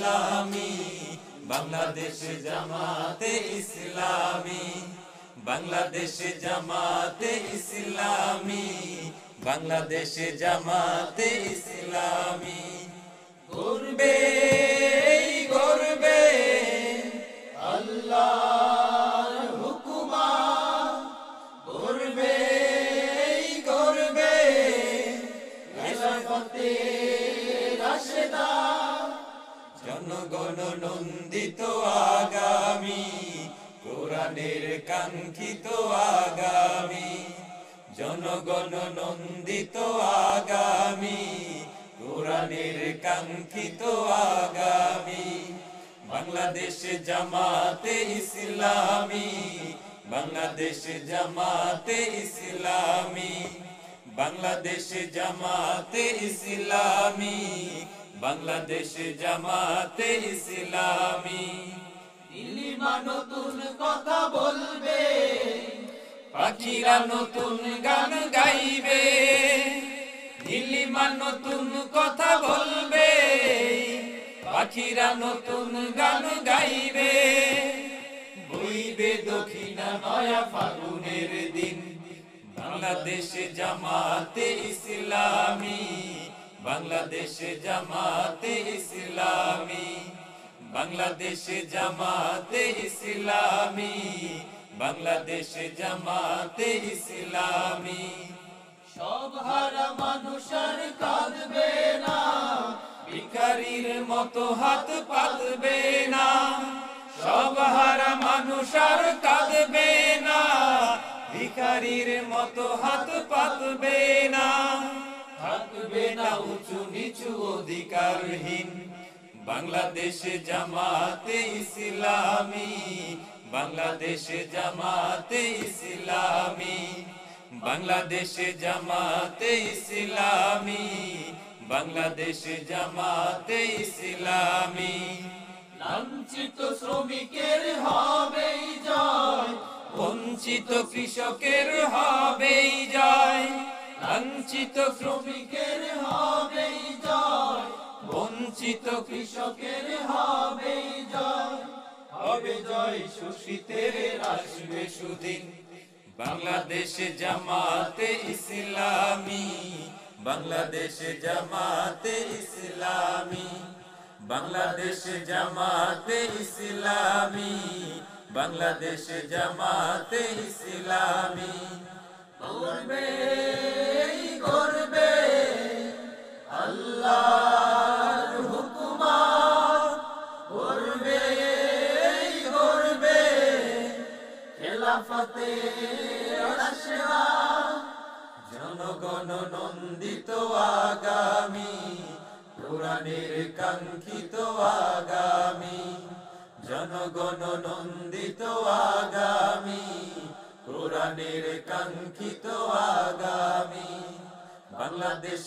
ইসলামী, বাংলাদেশ জামাতে ইসলামী, বাংলাদেশ জামাতে ইসলামী, বাংলাদেশ জামাতে ইসলামী। গর্বে গর্বে আল্লাহর হুকুমাত, গর্বে গর্বে খেলাফতে রাশেদা, জনগণ নন্দিত আগামী, কোরআনের কাঙ্ক্ষিত আগামী, জনগণ নন্দিত আগামী, কোরআনের কাঙ্ক্ষিত আগামী। বাংলাদেশ জামাতে ইসলামী, বাংলাদেশ জামাতে ইসলামী, বাংলাদেশ জামাতে ইসলামী, বাংলাদেশ জামাতে ইসলামী। নীলিমা নতুন কথা বলবে, পাখিরা নতুন গান গাইবে, নীলিমা নতুন কথা বলবে, পাখিরা নতুন গান গাইবে। বইবে দক্ষিণা নয়া ফাগুনের দিন, বাংলাদেশ জামাতে ইসলামী, বাংলাদেশ জামাতে ইসলামী, বাংলাদেশ জামাতে ইসলামী, বাংলাদেশ জামাতে ইসলামী। সব হারা মানুষ আর কাঁদবে না, ভিখারির মতো হাত পাতবে না, সব হারা মানুষ আর কাঁদবে না, ভিখারির মতো হাত পাতবে না। থাকবে না উঁচু নিচু অধিকারহীন, বাংলাদেশ জামাতে ইসলামী, বাংলাদেশ জামাতে ইসলামী, বাংলাদেশ জামাতে ইসলামী, বাংলাদেশ জামাতে ইসলামী। লাঞ্ছিত শ্রমিকের হবে জয়, বঞ্চিত কৃষকের হবে জয়, লাঞ্ছিত শ্রমিকের হবে জয়, বঞ্চিত কৃষকের হবে জয়, হবে জয় শোষিতের আসবে সুদিন। বাংলাদেশ জামাতে ইসলামী, বাংলাদেশ জামাতে ইসলামী, বাংলাদেশ জামাতে ইসলামী, বাংলাদেশ জামাতে ইসলামী। গর্বে গর্বে আল্লাহর হুকুমাত, গর্বে গর্বে খেলাফতে রাশেদা, জনগণ নন্দিত আগামী, কোরআনের কাঙ্ক্ষিত আগামী, জনগণ নন্দিত আগামী, কোরআনের কাঙ্ক্ষিত আগামী। বাংলাদেশ